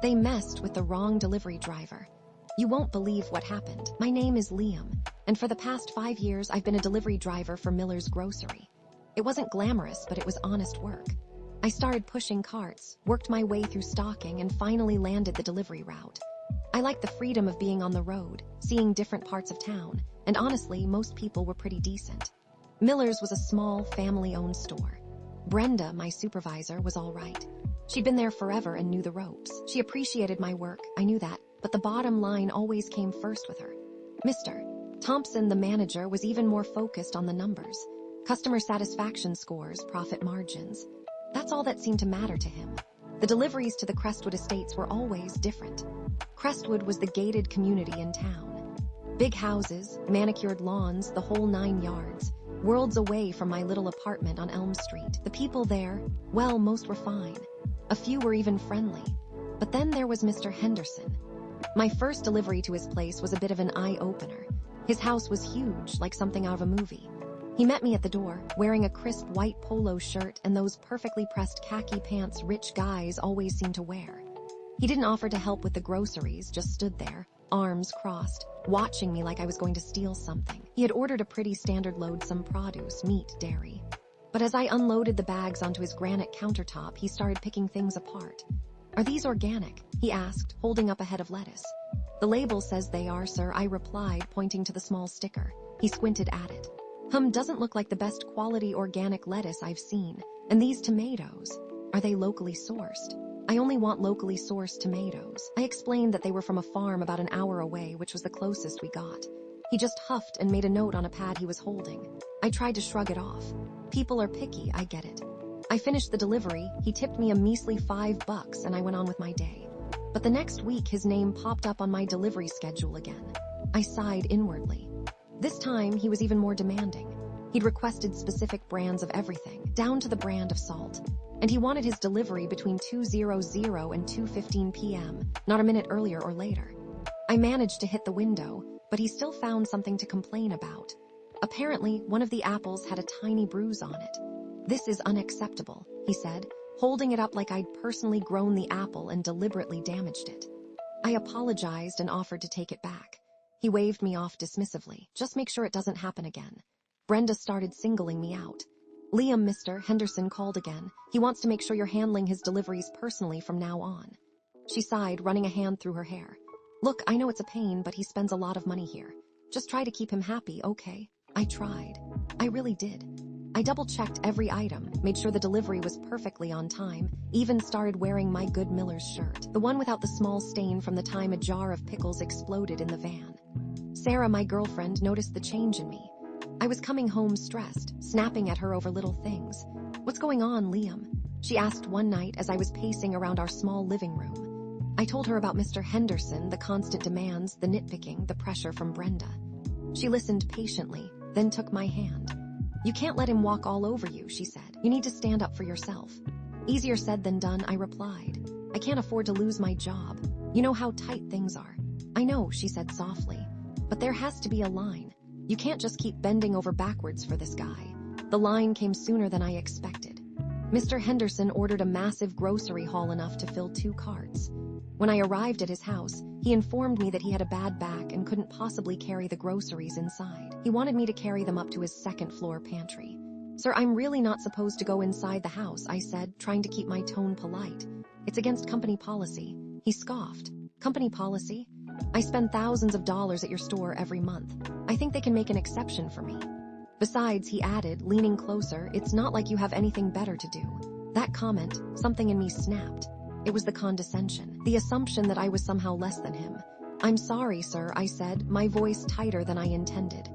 They messed with the wrong delivery driver. You won't believe what happened. My name is Liam, and for the past 5 years I've been a delivery driver for Miller's Grocery. It wasn't glamorous, but it was honest work. I started pushing carts, worked my way through stocking, and finally landed the delivery route. I liked the freedom of being on the road, seeing different parts of town, and honestly, most people were pretty decent. Miller's was a small, family-owned store. Brenda, my supervisor, was all right. She'd been there forever and knew the ropes. She appreciated my work, I knew that, but the bottom line always came first with her. Mr. Thompson, the manager, was even more focused on the numbers. Customer satisfaction scores, profit margins. That's all that seemed to matter to him. The deliveries to the Crestwood estates were always different. Crestwood was the gated community in town. Big houses, manicured lawns, the whole 9 yards. Worlds away from my little apartment on Elm Street. The people there, well, most were fine. A few were even friendly. But then there was Mr. Henderson. My first delivery to his place was a bit of an eye-opener. His house was huge, like something out of a movie. He met me at the door, wearing a crisp white polo shirt and those perfectly pressed khaki pants rich guys always seem to wear. He didn't offer to help with the groceries, just stood there, arms crossed, watching me like I was going to steal something. He had ordered a pretty standard load, some produce, meat, dairy. But as I unloaded the bags onto his granite countertop, he started picking things apart. "Are these organic?" he asked, holding up a head of lettuce. "The label says they are, sir," I replied, pointing to the small sticker. He squinted at it. Doesn't look like the best quality organic lettuce I've seen. And these tomatoes, are they locally sourced?" "I only want locally sourced tomatoes." I explained that they were from a farm about an hour away, which was the closest we got. He just huffed and made a note on a pad he was holding. I tried to shrug it off. People are picky, I get it. I finished the delivery, he tipped me a measly $5, and I went on with my day. But the next week his name popped up on my delivery schedule again. I sighed inwardly. This time he was even more demanding. He'd requested specific brands of everything, down to the brand of salt. And he wanted his delivery between 2:00 and 2:15 p.m., not a minute earlier or later. I managed to hit the window, but he still found something to complain about. Apparently, one of the apples had a tiny bruise on it. "This is unacceptable," he said, holding it up like I'd personally grown the apple and deliberately damaged it. I apologized and offered to take it back. He waved me off dismissively. "Just make sure it doesn't happen again." Brenda started singling me out. "Liam, Mr. Henderson called again. He wants to make sure you're handling his deliveries personally from now on." She sighed, running a hand through her hair. "Look, I know it's a pain, but he spends a lot of money here. Just try to keep him happy, okay?" I tried. I really did. I double-checked every item, made sure the delivery was perfectly on time, even started wearing my good Miller's shirt, the one without the small stain from the time a jar of pickles exploded in the van. Sarah, my girlfriend, noticed the change in me. I was coming home stressed, snapping at her over little things. "What's going on, Liam?" she asked one night as I was pacing around our small living room. I told her about Mr. Henderson, the constant demands, the nitpicking, the pressure from Brenda. She listened patiently, then took my hand. "You can't let him walk all over you," she said. "You need to stand up for yourself." "Easier said than done," I replied. "I can't afford to lose my job. You know how tight things are." "I know," she said softly. "But there has to be a line. You can't just keep bending over backwards for this guy." The line came sooner than I expected. Mr. Henderson ordered a massive grocery haul enough to fill 2 carts. When I arrived at his house, he informed me that he had a bad back and couldn't possibly carry the groceries inside. He wanted me to carry them up to his second-floor pantry. "Sir, I'm really not supposed to go inside the house," I said, trying to keep my tone polite. "It's against company policy." He scoffed. "Company policy? I spend thousands of dollars at your store every month. I think they can make an exception for me." Besides, he added, leaning closer, "it's not like you have anything better to do." That comment, something in me snapped. It was the condescension, the assumption that I was somehow less than him. "I'm sorry, sir," I said, my voice tighter than I intended.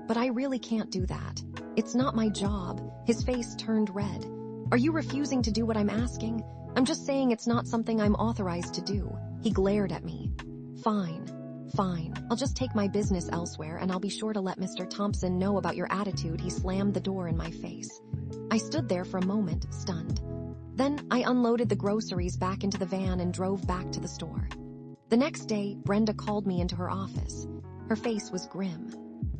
"But I really can't do that. It's not my job." His face turned red. "Are you refusing to do what I'm asking?" "I'm just saying it's not something I'm authorized to do." He glared at me. Fine. I'll just take my business elsewhere, and I'll be sure to let Mr. Thompson know about your attitude." He slammed the door in my face. I stood there for a moment, stunned. Then I unloaded the groceries back into the van and drove back to the store. The next day, Brenda called me into her office. Her face was grim.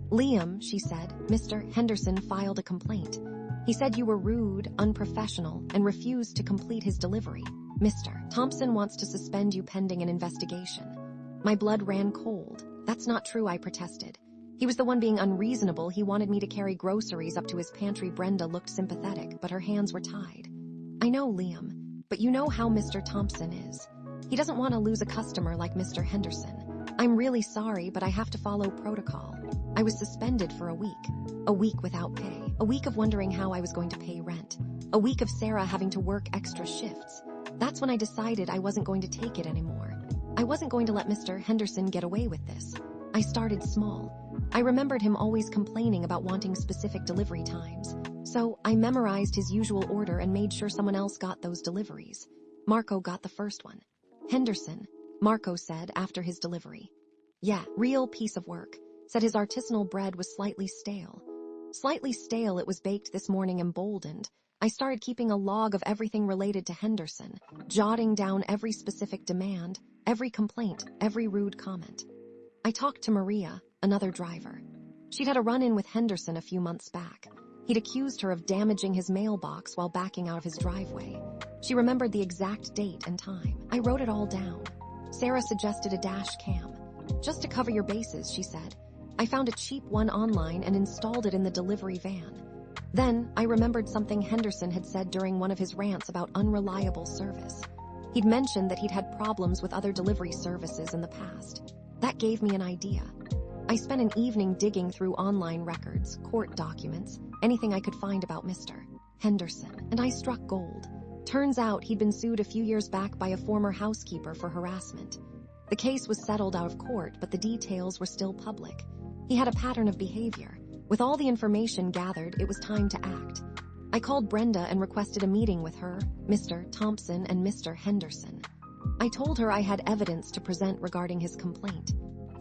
"Liam," she said, "Mr. Henderson filed a complaint. He said you were rude, unprofessional, and refused to complete his delivery." Mr. Thompson wants to suspend you pending an investigation. My blood ran cold. That's not true, I protested. He was the one being unreasonable. He wanted me to carry groceries up to his pantry. Brenda looked sympathetic, but her hands were tied. I know, Liam, but you know how Mr. Thompson is. He doesn't want to lose a customer like Mr. Henderson. I'm really sorry, but I have to follow protocol. I was suspended for a week without pay, a week of wondering how I was going to pay rent, a week of Sarah having to work extra shifts. That's when I decided I wasn't going to take it anymore. I wasn't going to let Mr. Henderson get away with this. I started small. I remembered him always complaining about wanting specific delivery times. So I memorized his usual order and made sure someone else got those deliveries. Marco got the first one. Henderson, Marco said after his delivery. Yeah, real piece of work. Said his artisanal bread was slightly stale. Slightly stale, it was baked this morning. Emboldened, I started keeping a log of everything related to Henderson, jotting down every specific demand, every complaint, every rude comment. I talked to Maria, another driver. She'd had a run-in with Henderson a few months back. He'd accused her of damaging his mailbox while backing out of his driveway. She remembered the exact date and time. I wrote it all down. Sarah suggested a dash cam. Just to cover your bases, she said. I found a cheap one online and installed it in the delivery van. Then, I remembered something Henderson had said during one of his rants about unreliable service. He'd mentioned that he'd had problems with other delivery services in the past. That gave me an idea. I spent an evening digging through online records, court documents, anything I could find about Mr. Henderson, and I struck gold. Turns out he'd been sued a few years back by a former housekeeper for harassment. The case was settled out of court, but the details were still public. He had a pattern of behavior. With all the information gathered, it was time to act. I called Brenda and requested a meeting with her, Mr. Thompson, and Mr. Henderson. I told her I had evidence to present regarding his complaint.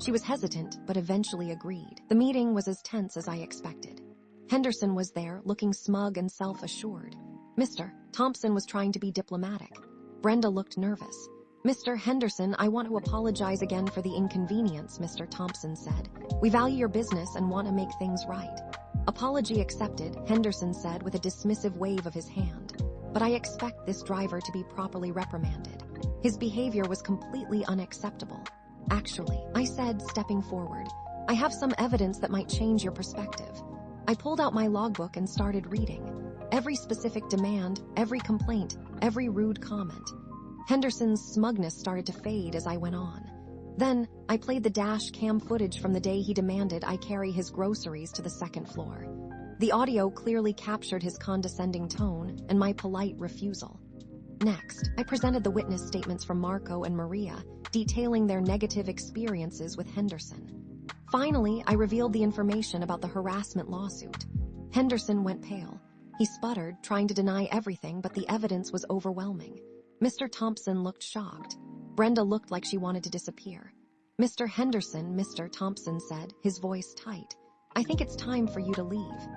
She was hesitant, but eventually agreed. The meeting was as tense as I expected. Henderson was there, looking smug and self-assured. Mr. Thompson was trying to be diplomatic. Brenda looked nervous. Mr. Henderson, I want to apologize again for the inconvenience, Mr. Thompson said. We value your business and want to make things right. Apology accepted, Henderson said with a dismissive wave of his hand. But I expect this driver to be properly reprimanded. His behavior was completely unacceptable. Actually, I said, stepping forward, I have some evidence that might change your perspective. I pulled out my logbook and started reading. Every specific demand, every complaint, every rude comment. Henderson's smugness started to fade as I went on. Then, I played the dash cam footage from the day he demanded I carry his groceries to the second floor. The audio clearly captured his condescending tone and my polite refusal. Next, I presented the witness statements from Marco and Maria, detailing their negative experiences with Henderson. Finally, I revealed the information about the harassment lawsuit. Henderson went pale. He sputtered, trying to deny everything, but the evidence was overwhelming. Mr. Thompson looked shocked. Brenda looked like she wanted to disappear. Mr. Henderson, Mr. Thompson said, his voice tight. I think it's time for you to leave.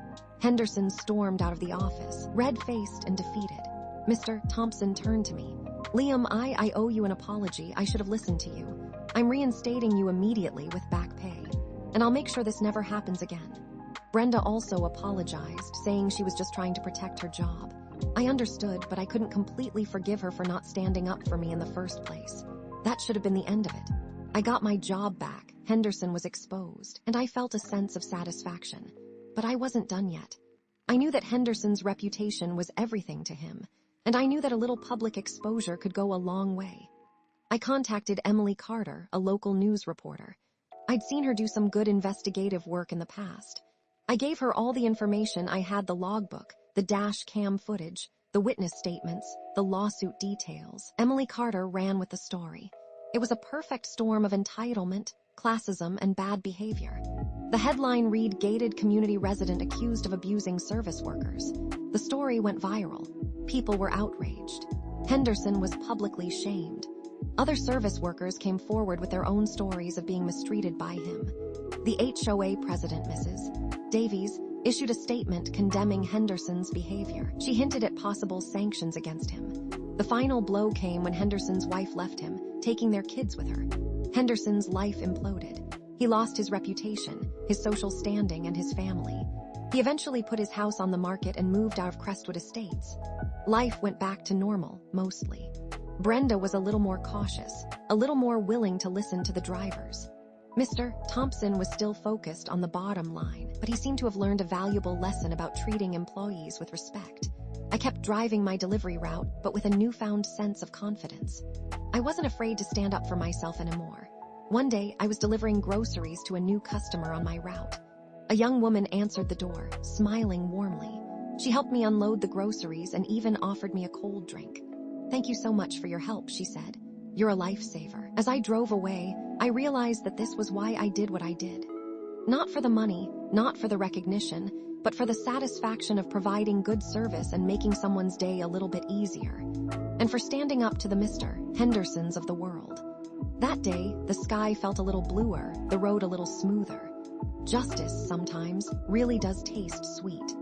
Henderson stormed out of the office, red-faced and defeated. Mr. Thompson turned to me. Liam, I owe you an apology. I should have listened to you. I'm reinstating you immediately with back pay. And I'll make sure this never happens again. Brenda also apologized, saying she was just trying to protect her job. I understood, but I couldn't completely forgive her for not standing up for me in the first place. That should have been the end of it. I got my job back, Henderson was exposed, and I felt a sense of satisfaction. But I wasn't done yet. I knew that Henderson's reputation was everything to him, and I knew that a little public exposure could go a long way. I contacted Emily Carter, a local news reporter. I'd seen her do some good investigative work in the past. I gave her all the information I had, the logbook, the dash cam footage, the witness statements, the lawsuit details. Emily Carter ran with the story. It was a perfect storm of entitlement, classism, and bad behavior. The headline read, Gated Community Resident Accused of Abusing Service Workers. The story went viral. People were outraged. Henderson was publicly shamed. Other service workers came forward with their own stories of being mistreated by him. The HOA president, Mrs. Davies, issued a statement condemning Henderson's behavior. She hinted at possible sanctions against him. The final blow came when Henderson's wife left him, taking their kids with her. Henderson's life imploded. He lost his reputation, his social standing, and his family. He eventually put his house on the market and moved out of Crestwood Estates. Life went back to normal, mostly. Brenda was a little more cautious, a little more willing to listen to the drivers. Mr. Thompson was still focused on the bottom line, but he seemed to have learned a valuable lesson about treating employees with respect. I kept driving my delivery route, but with a newfound sense of confidence. I wasn't afraid to stand up for myself anymore. One day, I was delivering groceries to a new customer on my route. A young woman answered the door, smiling warmly. She helped me unload the groceries and even offered me a cold drink. "Thank you so much for your help," she said. "You're a lifesaver." As I drove away, I realized that this was why I did what I did. Not for the money, not for the recognition, but for the satisfaction of providing good service and making someone's day a little bit easier. And for standing up to the Mr. Hendersons of the world. That day, the sky felt a little bluer, the road a little smoother. Justice, sometimes, really does taste sweet.